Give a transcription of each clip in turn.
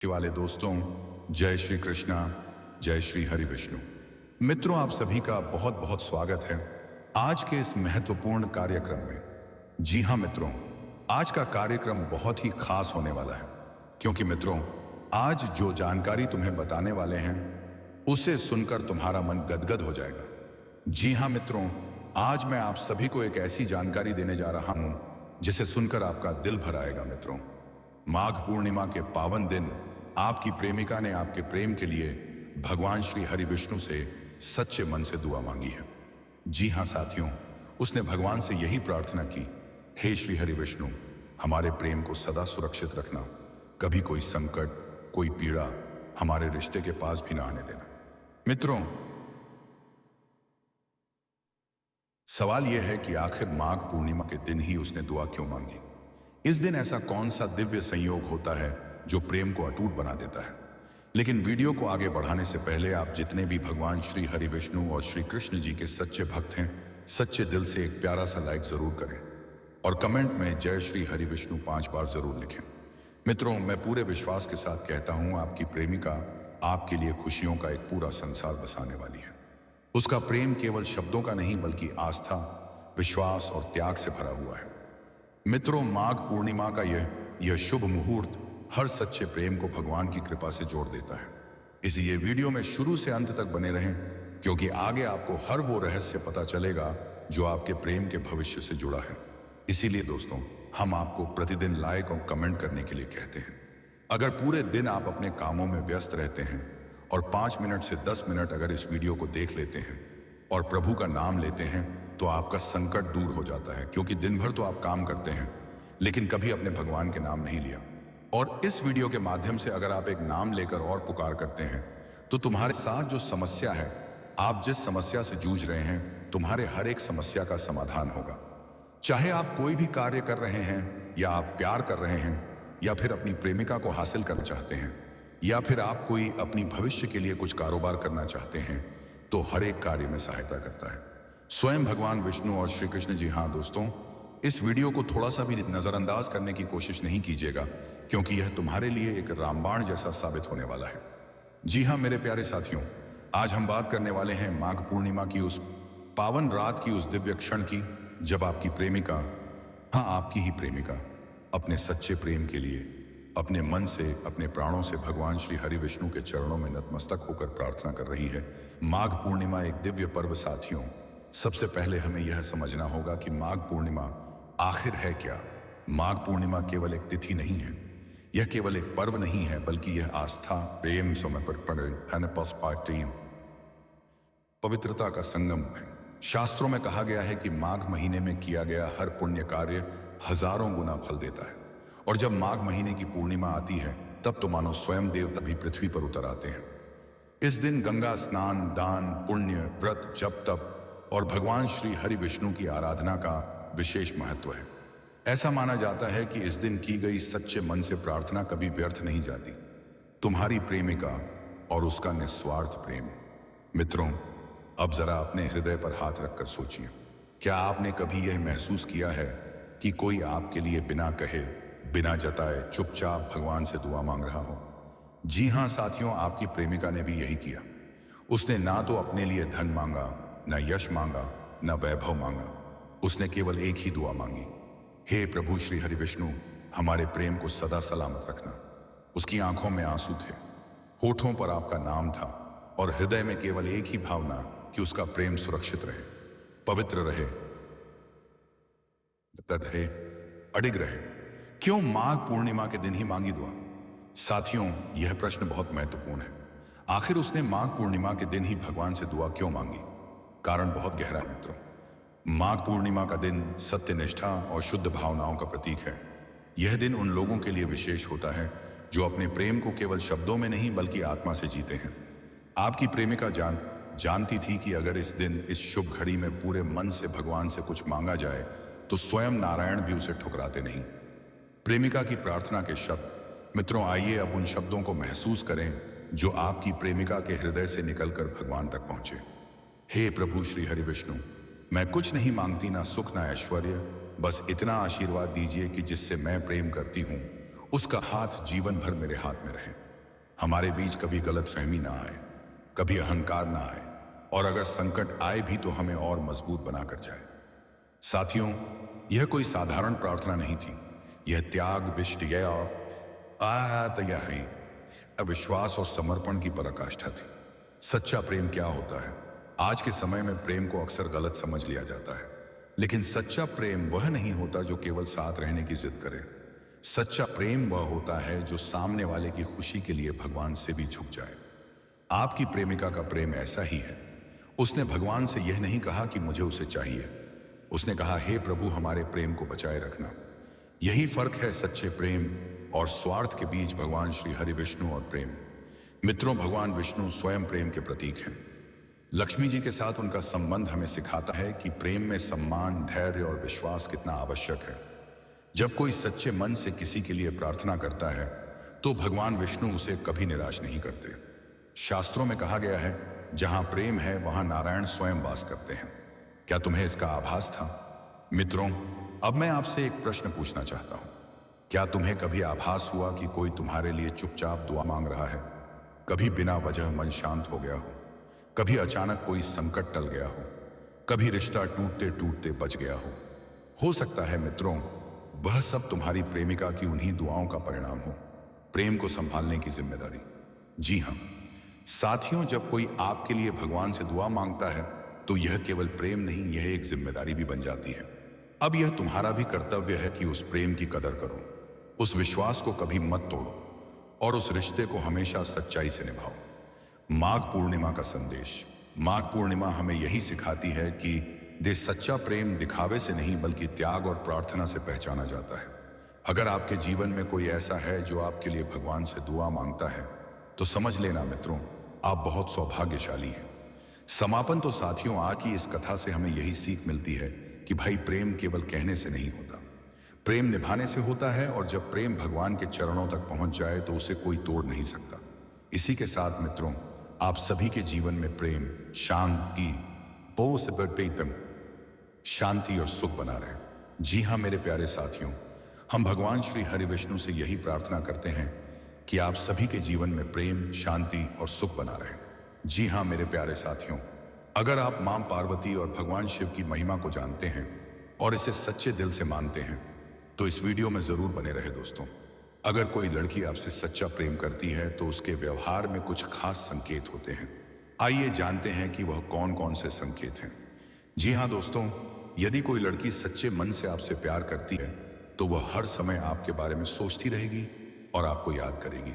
वाले दोस्तों, जय श्री कृष्णा, जय श्री हरि विष्णु। मित्रों, आप सभी का बहुत बहुत स्वागत है आज के इस महत्वपूर्ण कार्यक्रम में। जी हाँ मित्रों, आज का कार्यक्रम बहुत ही खास होने वाला है, क्योंकि मित्रों, आज जो जानकारी तुम्हें बताने वाले हैं उसे सुनकर तुम्हारा मन गदगद हो जाएगा। जी हाँ मित्रों, आज मैं आप सभी को एक ऐसी जानकारी देने जा रहा हूं जिसे सुनकर आपका दिल भर आएगा। मित्रों, माघ पूर्णिमा के पावन दिन आपकी प्रेमिका ने आपके प्रेम के लिए भगवान श्री हरि विष्णु से सच्चे मन से दुआ मांगी है। जी हाँ साथियों, उसने भगवान से यही प्रार्थना की, हे श्री हरि विष्णु, हमारे प्रेम को सदा सुरक्षित रखना, कभी कोई संकट, कोई पीड़ा हमारे रिश्ते के पास भी ना आने देना। मित्रों, सवाल यह है कि आखिर माघ पूर्णिमा के दिन ही उसने दुआ क्यों मांगी? इस दिन ऐसा कौन सा दिव्य संयोग होता है जो प्रेम को अटूट बना देता है? लेकिन वीडियो को आगे बढ़ाने से पहले आप जितने भी भगवान श्री हरि विष्णु और श्री कृष्ण जी के सच्चे भक्त हैं, सच्चे दिल से एक प्यारा सा लाइक जरूर करें और कमेंट में जय श्री हरि विष्णु 5 बार जरूर लिखें। मित्रों, मैं पूरे विश्वास के साथ कहता हूं, आपकी प्रेमिका आपके लिए खुशियों का एक पूरा संसार बसाने वाली है। उसका प्रेम केवल शब्दों का नहीं बल्कि आस्था, विश्वास और त्याग से भरा हुआ है। मित्रों, माघ पूर्णिमा का यह शुभ मुहूर्त हर सच्चे प्रेम को भगवान की कृपा से जोड़ देता है। इसलिए वीडियो में शुरू से अंत तक बने रहें, क्योंकि आगे आपको हर वो रहस्य पता चलेगा जो आपके प्रेम के भविष्य से जुड़ा है। इसीलिए दोस्तों, हम आपको प्रतिदिन लाइक और कमेंट करने के लिए कहते हैं। अगर पूरे दिन आप अपने कामों में व्यस्त रहते हैं और 5 मिनट से 10 मिनट अगर इस वीडियो को देख लेते हैं और प्रभु का नाम लेते हैं तो आपका संकट दूर हो जाता है, क्योंकि दिन भर तो आप काम करते हैं लेकिन कभी अपने भगवान के नाम नहीं लिया। और इस वीडियो के माध्यम से अगर आप एक नाम लेकर और पुकार करते हैं तो तुम्हारे साथ जो समस्या है, आप जिस समस्या से जूझ रहे हैं, तुम्हारे हर एक समस्या का समाधान होगा। चाहे आप कोई भी कार्य कर रहे हैं, या आप प्यार कर रहे हैं, या फिर अपनी प्रेमिका को हासिल करना चाहते हैं, या फिर आप कोई अपनी भविष्य के लिए कुछ कारोबार करना चाहते हैं, तो हर एक कार्य में सहायता करता है स्वयं भगवान विष्णु और श्री कृष्ण जी। हाँ दोस्तों, इस वीडियो को थोड़ा सा भी नजरअंदाज करने की कोशिश नहीं कीजिएगा, क्योंकि यह तुम्हारे लिए एक रामबाण जैसा साबित होने वाला है। जी हाँ मेरे प्यारे साथियों, आज हम बात करने वाले हैं माघ पूर्णिमा की उस पावन रात की, उस दिव्य क्षण की जब आपकी प्रेमिका, हाँ आपकी ही प्रेमिका, अपने सच्चे प्रेम के लिए अपने मन से, अपने प्राणों से भगवान श्री हरि विष्णु के चरणों में नतमस्तक होकर प्रार्थना कर रही है। माघ पूर्णिमा एक दिव्य पर्व साथियों। सबसे पहले हमें यह समझना होगा कि माघ पूर्णिमा आखिर है क्या। माघ पूर्णिमा केवल एक तिथि नहीं है, यह केवल एक पर्व नहीं है, बल्कि यह आस्था, प्रेम, समर्पण, पवित्रता का संगम है। शास्त्रों में कहा गया है कि माघ महीने में किया गया हर पुण्य कार्य हजारों गुना फल देता है। और जब माघ महीने की पूर्णिमा आती है तब तो मानो स्वयं देवता भी पृथ्वी पर उतर आते हैं। इस दिन गंगा स्नान, दान, पुण्य, व्रत, जप, तप और भगवान श्री हरि विष्णु की आराधना का विशेष महत्व है। ऐसा माना जाता है कि इस दिन की गई सच्चे मन से प्रार्थना कभी व्यर्थ नहीं जाती। तुम्हारी प्रेमिका और उसका निस्वार्थ प्रेम। मित्रों, अब जरा अपने हृदय पर हाथ रखकर सोचिए, क्या आपने कभी यह महसूस किया है कि कोई आपके लिए बिना कहे, बिना जताए चुपचाप भगवान से दुआ मांग रहा हो? जी हाँ साथियों, आपकी प्रेमिका ने भी यही किया। उसने ना तो अपने लिए धन मांगा, ना यश मांगा, ना वैभव मांगा। उसने केवल एक ही दुआ मांगी, हे प्रभु श्री हरि विष्णु, हमारे प्रेम को सदा सलामत रखना। उसकी आंखों में आंसू थे, होठों पर आपका नाम था और हृदय में केवल एक ही भावना कि उसका प्रेम सुरक्षित रहे, पवित्र रहे, अडिग रहे। क्यों माघ पूर्णिमा के दिन ही मांगी दुआ? साथियों, यह प्रश्न बहुत महत्वपूर्ण है। आखिर उसने माघ पूर्णिमा के दिन ही भगवान से दुआ क्यों मांगी? कारण बहुत गहरा है मित्रों। माघ पूर्णिमा का दिन सत्य, निष्ठा और शुद्ध भावनाओं का प्रतीक है। यह दिन उन लोगों के लिए विशेष होता है जो अपने प्रेम को केवल शब्दों में नहीं बल्कि आत्मा से जीते हैं। आपकी प्रेमिका जानती थी कि अगर इस दिन, इस शुभ घड़ी में पूरे मन से भगवान से कुछ मांगा जाए तो स्वयं नारायण भी उसे ठुकराते नहीं। प्रेमिका की प्रार्थना के शब्द। मित्रों, आइए अब उन शब्दों को महसूस करें जो आपकी प्रेमिका के हृदय से निकलकर भगवान तक पहुंचे। हे प्रभु श्री हरि विष्णु, मैं कुछ नहीं मांगती, ना सुख ना ऐश्वर्य, बस इतना आशीर्वाद दीजिए कि जिससे मैं प्रेम करती हूँ उसका हाथ जीवन भर मेरे हाथ में रहे। हमारे बीच कभी गलतफहमी ना आए, कभी अहंकार ना आए, और अगर संकट आए भी तो हमें और मजबूत बनाकर जाए। साथियों, यह कोई साधारण प्रार्थना नहीं थी। यह त्याग, अविश्वास और समर्पण की पराकाष्ठा थी। सच्चा प्रेम क्या होता है? आज के समय में प्रेम को अक्सर गलत समझ लिया जाता है, लेकिन सच्चा प्रेम वह नहीं होता जो केवल साथ रहने की जिद करे। सच्चा प्रेम वह होता है जो सामने वाले की खुशी के लिए भगवान से भी झुक जाए। आपकी प्रेमिका का प्रेम ऐसा ही है। उसने भगवान से यह नहीं कहा कि मुझे उसे चाहिए, उसने कहा, हे प्रभु, हमारे प्रेम को बचाए रखना। यही फर्क है सच्चे प्रेम और स्वार्थ के बीच। भगवान श्री हरि विष्णु और प्रेम। मित्रों, भगवान विष्णु स्वयं प्रेम के प्रतीक हैं। लक्ष्मी जी के साथ उनका संबंध हमें सिखाता है कि प्रेम में सम्मान, धैर्य और विश्वास कितना आवश्यक है। जब कोई सच्चे मन से किसी के लिए प्रार्थना करता है तो भगवान विष्णु उसे कभी निराश नहीं करते। शास्त्रों में कहा गया है, जहां प्रेम है वहां नारायण स्वयं वास करते हैं। क्या तुम्हें इसका आभास था? मित्रों, अब मैं आपसे एक प्रश्न पूछना चाहता हूं। क्या तुम्हें कभी आभास हुआ कि कोई तुम्हारे लिए चुपचाप दुआ मांग रहा है? कभी बिना वजह मन शांत हो गया हो, कभी अचानक कोई संकट टल गया हो, कभी रिश्ता टूटते टूटते बच गया हो सकता है मित्रों, वह सब तुम्हारी प्रेमिका की उन्हीं दुआओं का परिणाम हो। प्रेम को संभालने की जिम्मेदारी। जी हां साथियों, जब कोई आपके लिए भगवान से दुआ मांगता है तो यह केवल प्रेम नहीं, यह एक जिम्मेदारी भी बन जाती है। अब यह तुम्हारा भी कर्तव्य है कि उस प्रेम की कदर करो, उस विश्वास को कभी मत तोड़ो और उस रिश्ते को हमेशा सच्चाई से निभाओ। माघ पूर्णिमा का संदेश। माघ पूर्णिमा हमें यही सिखाती है कि सच्चा प्रेम दिखावे से नहीं बल्कि त्याग और प्रार्थना से पहचाना जाता है। अगर आपके जीवन में कोई ऐसा है जो आपके लिए भगवान से दुआ मांगता है तो समझ लेना मित्रों, आप बहुत सौभाग्यशाली हैं। समापन तो साथियों, आज की इस कथा से हमें यही सीख मिलती है कि भाई, प्रेम केवल कहने से नहीं होता, प्रेम निभाने से होता है। और जब प्रेम भगवान के चरणों तक पहुंच जाए तो उसे कोई तोड़ नहीं सकता। इसी के साथ मित्रों, आप सभी के जीवन में प्रेम, शांति और सुख बना रहे। जी हाँ मेरे प्यारे साथियों, हम भगवान श्री हरि विष्णु से यही प्रार्थना करते हैं कि आप सभी के जीवन में प्रेम, शांति और सुख बना रहे। जी हाँ मेरे प्यारे साथियों, अगर आप मां पार्वती और भगवान शिव की महिमा को जानते हैं और इसे सच्चे दिल से मानते हैं तो इस वीडियो में जरूर बने रहे दोस्तों। अगर कोई लड़की आपसे सच्चा प्रेम करती है तो उसके व्यवहार में कुछ खास संकेत होते हैं। आइए जानते हैं कि वह कौन कौन से संकेत हैं। जी हाँ दोस्तों, यदि कोई लड़की सच्चे मन से आपसे प्यार करती है तो वह हर समय आपके बारे में सोचती रहेगी और आपको याद करेगी।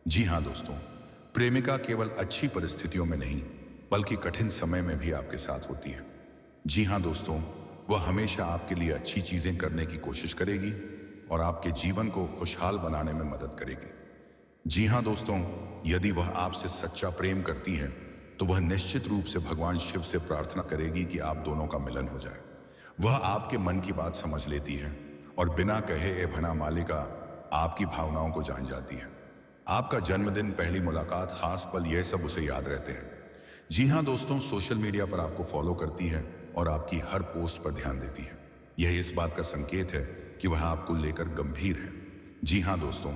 जी हाँ दोस्तों, प्रेमिका केवल अच्छी परिस्थितियों में नहीं बल्कि कठिन समय में भी आपके साथ होती है। जी हाँ दोस्तों, वह हमेशा आपके लिए अच्छी चीजें करने की कोशिश करेगी और आपके जीवन को खुशहाल बनाने में मदद करेगी। जी हाँ दोस्तों, यदि वह आपसे सच्चा प्रेम करती है तो वह निश्चित रूप से भगवान शिव से प्रार्थना करेगी कि आप दोनों का मिलन हो जाए। वह आपके मन की बात समझ लेती है और बिना कहे ए भना मालिका आपकी भावनाओं को जान जाती है। आपका जन्मदिन, पहली मुलाकात, खास पल, यह सब उसे याद रहते हैं। जी हाँ दोस्तों, सोशल मीडिया पर आपको फॉलो करती है और आपकी हर पोस्ट पर ध्यान देती है। यह इस बात का संकेत है कि वह आपको लेकर गंभीर है। जी हाँ दोस्तों,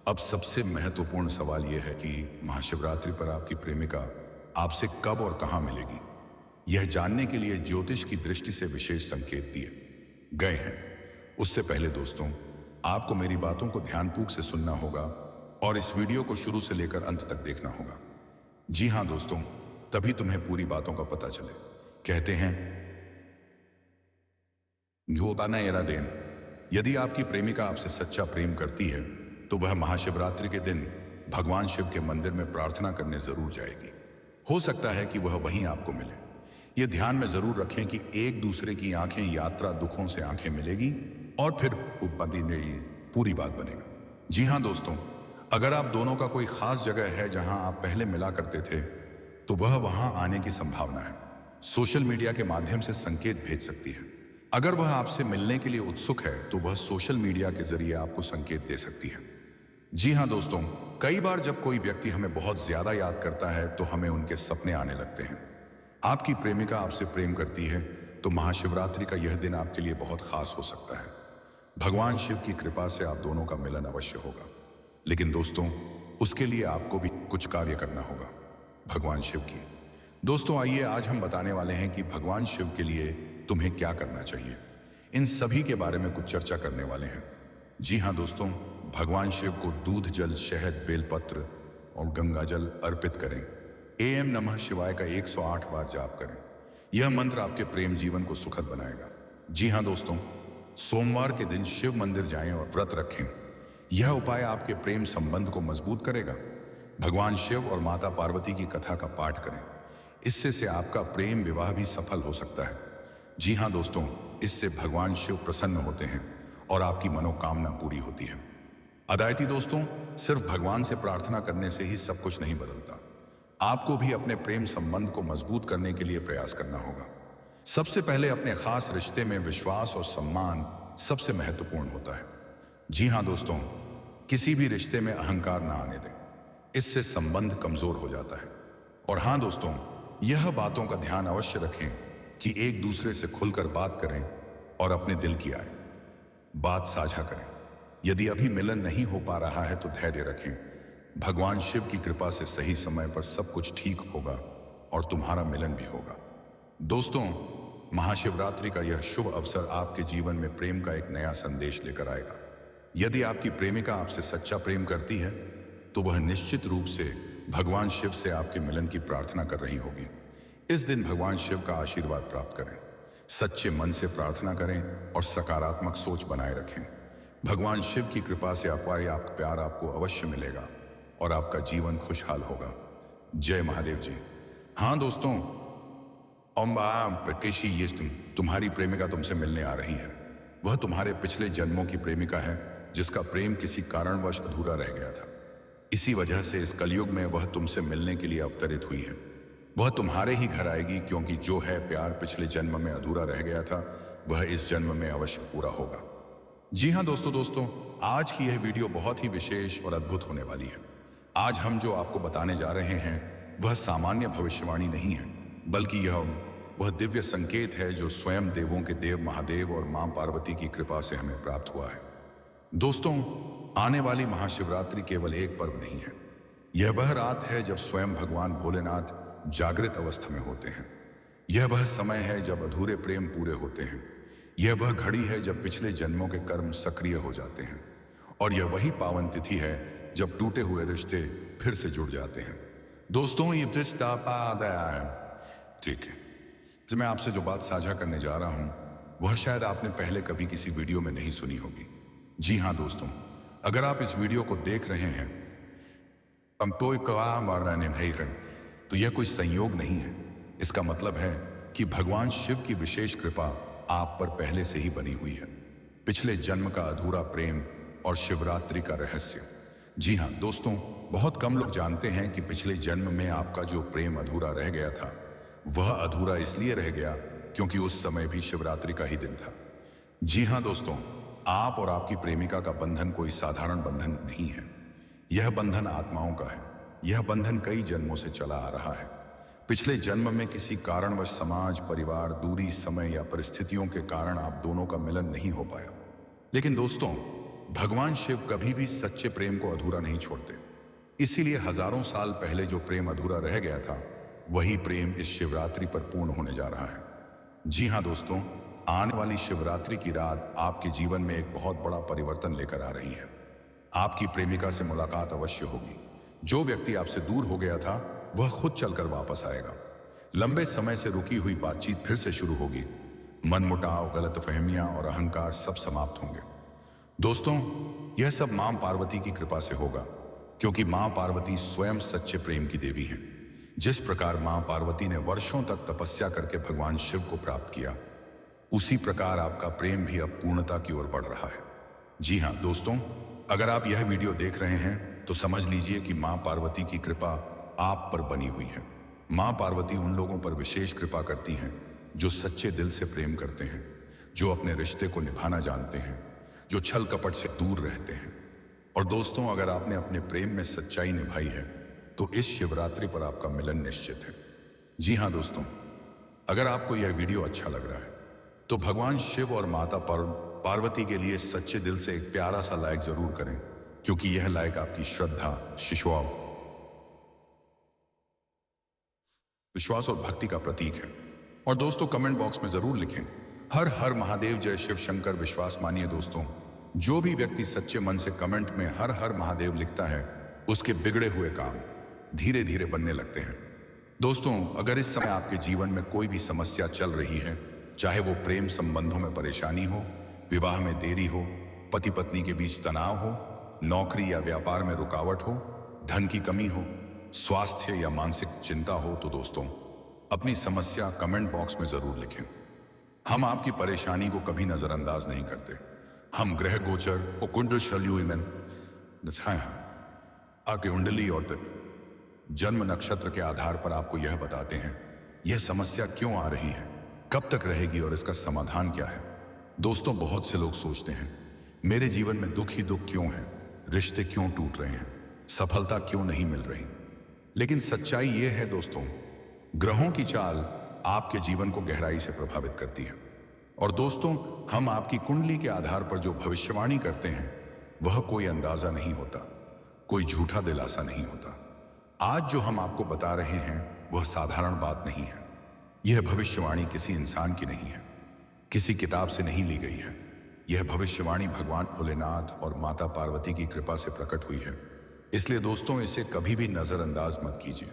अब सबसे महत्वपूर्ण सवाल यह है कि महाशिवरात्रि पर आपकी प्रेमिका आपसे कब और कहां मिलेगी। यह जानने के लिए ज्योतिष की दृष्टि से विशेष संकेत दिए गए हैं। उससे पहले दोस्तों, आपको मेरी बातों को ध्यानपूर्वक से सुनना होगा और इस वीडियो को शुरू से लेकर अंत तक देखना होगा। जी हाँ दोस्तों, तभी तुम्हें पूरी बातों का पता चले। कहते हैं देन, यदि आपकी प्रेमिका आपसे सच्चा प्रेम करती है तो वह महाशिवरात्रि के दिन भगवान शिव के मंदिर में प्रार्थना करने जरूर जाएगी। हो सकता है कि वह वहीं आपको मिले। यह ध्यान में जरूर रखें कि एक दूसरे की आंखें, यात्रा दुखों से आंखें मिलेगी और फिर पूरी बात बनेगा। जी हाँ दोस्तों, अगर आप दोनों का कोई खास जगह है जहां आप पहले मिला करते थे तो वह वहां आने की संभावना है। सोशल मीडिया के माध्यम से संकेत भेज सकती है। अगर वह आपसे मिलने के लिए उत्सुक है तो वह सोशल मीडिया के जरिए आपको संकेत दे सकती है। जी हाँ दोस्तों, कई बार जब कोई व्यक्ति हमें बहुत ज्यादा याद करता है तो हमें उनके सपने आने लगते हैं। आपकी प्रेमिका आपसे प्रेम करती है तो महाशिवरात्रि का यह दिन आपके लिए बहुत खास हो सकता है। भगवान शिव की कृपा से आप दोनों का मिलन अवश्य होगा। लेकिन दोस्तों, उसके लिए आपको भी कुछ कार्य करना होगा भगवान शिव की। दोस्तों आइए आज हम बताने वाले हैं कि भगवान शिव के लिए तुम्हें क्या करना चाहिए। इन सभी के बारे में कुछ चर्चा करने वाले हैं। जी हाँ दोस्तों, भगवान शिव को दूध जल, शहद, बेलपत्र और गंगा जल अर्पित करें। एम नमः शिवाय का 108 बार जाप करें। यह मंत्र आपके प्रेम जीवन को सुखद बनाएगा। जी हाँ दोस्तों, सोमवार के दिन शिव मंदिर जाएं और व्रत रखें। यह उपाय आपके प्रेम संबंध को मजबूत करेगा। भगवान शिव और माता पार्वती की कथा का पाठ करें। इससे से आपका प्रेम विवाह भी सफल हो सकता है। जी हाँ दोस्तों, इससे भगवान शिव प्रसन्न होते हैं और आपकी मनोकामना पूरी होती है। अदायती दोस्तों, सिर्फ भगवान से प्रार्थना करने से ही सब कुछ नहीं बदलता। आपको भी अपने प्रेम संबंध को मजबूत करने के लिए प्रयास करना होगा। सबसे पहले अपने खास रिश्ते में विश्वास और सम्मान सबसे महत्वपूर्ण होता है। जी हाँ दोस्तों, किसी भी रिश्ते में अहंकार ना आने दें, इससे संबंध कमजोर हो जाता है। और हाँ दोस्तों, यह बातों का ध्यान अवश्य रखें कि एक दूसरे से खुलकर बात करें और अपने दिल की आए बात साझा करें। यदि अभी मिलन नहीं हो पा रहा है तो धैर्य रखें। भगवान शिव की कृपा से सही समय पर सब कुछ ठीक होगा और तुम्हारा मिलन भी होगा। दोस्तों, महाशिवरात्रि का यह शुभ अवसर आपके जीवन में प्रेम का एक नया संदेश लेकर आएगा। यदि आपकी प्रेमिका आपसे सच्चा प्रेम करती है तो वह निश्चित रूप से भगवान शिव से आपके मिलन की प्रार्थना कर रही होगी। इस दिन भगवान शिव का आशीर्वाद प्राप्त करें, सच्चे मन से प्रार्थना करें और सकारात्मक सोच बनाए रखें। भगवान शिव की कृपा से आपका प्यार आपको अवश्य मिलेगा और आपका जीवन खुशहाल होगा। जय महादेव जी। हाँ दोस्तों, ये तुम्हारी प्रेमिका तुमसे मिलने आ रही है। वह तुम्हारे पिछले जन्मों की प्रेमिका है जिसका प्रेम किसी कारणवश अधूरा रह गया था। इसी वजह से इस कलयुग में वह तुमसे मिलने के लिए अवतरित हुई है। वह तुम्हारे ही घर आएगी, क्योंकि जो है प्यार पिछले जन्म में अधूरा रह गया था वह इस जन्म में अवश्य पूरा होगा। जी हाँ दोस्तों, आज की यह वीडियो बहुत ही विशेष और अद्भुत होने वाली है। आज हम जो आपको बताने जा रहे हैं वह सामान्य भविष्यवाणी नहीं है, बल्कि वह दिव्य संकेत है जो स्वयं देवों के देव महादेव और मां पार्वती की कृपा से हमें प्राप्त हुआ है। दोस्तों, आने वाली महाशिवरात्रि केवल एक पर्व नहीं है। यह वह रात है जब स्वयं भगवान भोलेनाथ जागृत अवस्था में होते हैं। यह वह समय है जब अधूरे प्रेम पूरे होते हैं। यह वह घड़ी है जब पिछले जन्मों के कर्म सक्रिय हो जाते हैं। और यह वही पावन तिथि है जब टूटे हुए रिश्ते फिर से जुड़ जाते हैं। दोस्तों, ये ठीक है, तो मैं आपसे जो बात साझा करने जा रहा हूं वह शायद आपने पहले कभी किसी वीडियो में नहीं सुनी होगी। जी हाँ दोस्तों, अगर आप इस वीडियो को देख रहे हैं तो यह कोई संयोग नहीं है। इसका मतलब है कि भगवान शिव की विशेष कृपा आप पर पहले से ही बनी हुई है। पिछले जन्म का अधूरा प्रेम और शिवरात्रि का रहस्य। जी हाँ दोस्तों, बहुत कम लोग जानते हैं कि पिछले जन्म में आपका जो प्रेम अधूरा रह गया था वह अधूरा इसलिए रह गया क्योंकि उस समय भी शिवरात्रि का ही दिन था। जी हाँ दोस्तों, आप और आपकी प्रेमिका का बंधन कोई साधारण बंधन नहीं है। यह बंधन आत्माओं का है। यह बंधन कई जन्मों से चला आ रहा है। पिछले जन्म में किसी कारणवश समाज, परिवार, दूरी, समय या परिस्थितियों के कारण आप दोनों का मिलन नहीं हो पाया। लेकिन दोस्तों, भगवान शिव कभी भी सच्चे प्रेम को अधूरा नहीं छोड़ते। इसीलिए हजारों साल पहले जो प्रेम अधूरा रह गया था वही प्रेम इस शिवरात्रि पर पूर्ण होने जा रहा है। जी हाँ दोस्तों, आने वाली शिवरात्रि की रात आपके जीवन में एक बहुत बड़ा परिवर्तन लेकर आ रही है। आपकी प्रेमिका से मुलाकात अवश्य होगी। जो व्यक्ति आपसे दूर हो गया था वह खुद चलकर वापस आएगा। लंबे समय से रुकी हुई बातचीत फिर से शुरू होगी। मनमुटाव, गलतफहमियां और अहंकार सब समाप्त होंगे। दोस्तों, यह सब मां पार्वती की कृपा से होगा, क्योंकि मां पार्वती स्वयं सच्चे प्रेम की देवी हैं। जिस प्रकार मां पार्वती ने वर्षों तक तपस्या करके भगवान शिव को प्राप्त किया, उसी प्रकार आपका प्रेम भी अब पूर्णता की ओर बढ़ रहा है। जी हाँ दोस्तों, अगर आप यह वीडियो देख रहे हैं तो समझ लीजिए कि मां पार्वती की कृपा आप पर बनी हुई है। मां पार्वती उन लोगों पर विशेष कृपा करती हैं जो सच्चे दिल से प्रेम करते हैं, जो अपने रिश्ते को निभाना जानते हैं, जो छल कपट से दूर रहते हैं। और दोस्तों, अगर आपने अपने प्रेम में सच्चाई निभाई है तो इस शिवरात्रि पर आपका मिलन निश्चित है। जी हाँ दोस्तों, अगर आपको यह वीडियो अच्छा लग रहा है तो भगवान शिव और माता पार्वती के लिए सच्चे दिल से एक प्यारा सा लाइक जरूर करें, क्योंकि यह लायक आपकी श्रद्धा, विश्वास और भक्ति का प्रतीक है। और दोस्तों कमेंट बॉक्स में जरूर लिखें, हर हर महादेव, जय शिव शंकर। विश्वास मानिए दोस्तों, जो भी व्यक्ति सच्चे मन से कमेंट में हर हर महादेव लिखता है, उसके बिगड़े हुए काम धीरे धीरे बनने लगते हैं। दोस्तों, अगर इस समय आपके जीवन में कोई भी समस्या चल रही है, चाहे वो प्रेम संबंधों में परेशानी हो, विवाह में देरी हो, पति पत्नी के बीच तनाव हो, नौकरी या व्यापार में रुकावट हो, धन की कमी हो, स्वास्थ्य या मानसिक चिंता हो, तो दोस्तों अपनी समस्या कमेंट बॉक्स में जरूर लिखें। हम आपकी परेशानी को कभी नजरअंदाज नहीं करते। हम ग्रह गोचर और आपकी कुंडली और जन्म नक्षत्र के आधार पर आपको यह बताते हैं यह समस्या क्यों आ रही है, कब तक रहेगी और इसका समाधान क्या है। दोस्तों, बहुत से लोग सोचते हैं मेरे जीवन में दुख ही दुख क्यों है, रिश्ते क्यों टूट रहे हैं, सफलता क्यों नहीं मिल रही। लेकिन सच्चाई यह है दोस्तों, ग्रहों की चाल आपके जीवन को गहराई से प्रभावित करती है। और दोस्तों, हम आपकी कुंडली के आधार पर जो भविष्यवाणी करते हैं वह कोई अंदाजा नहीं होता, कोई झूठा दिलासा नहीं होता। आज जो हम आपको बता रहे हैं वह साधारण बात नहीं है। यह भविष्यवाणी किसी इंसान की नहीं है, किसी किताब से नहीं ली गई है। यह भविष्यवाणी भगवान भोलेनाथ और माता पार्वती की कृपा से प्रकट हुई है। इसलिए दोस्तों, इसे कभी भी नजरअंदाज मत कीजिए,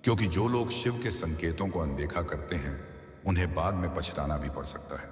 क्योंकि जो लोग शिव के संकेतों को अनदेखा करते हैं उन्हें बाद में पछताना भी पड़ सकता है।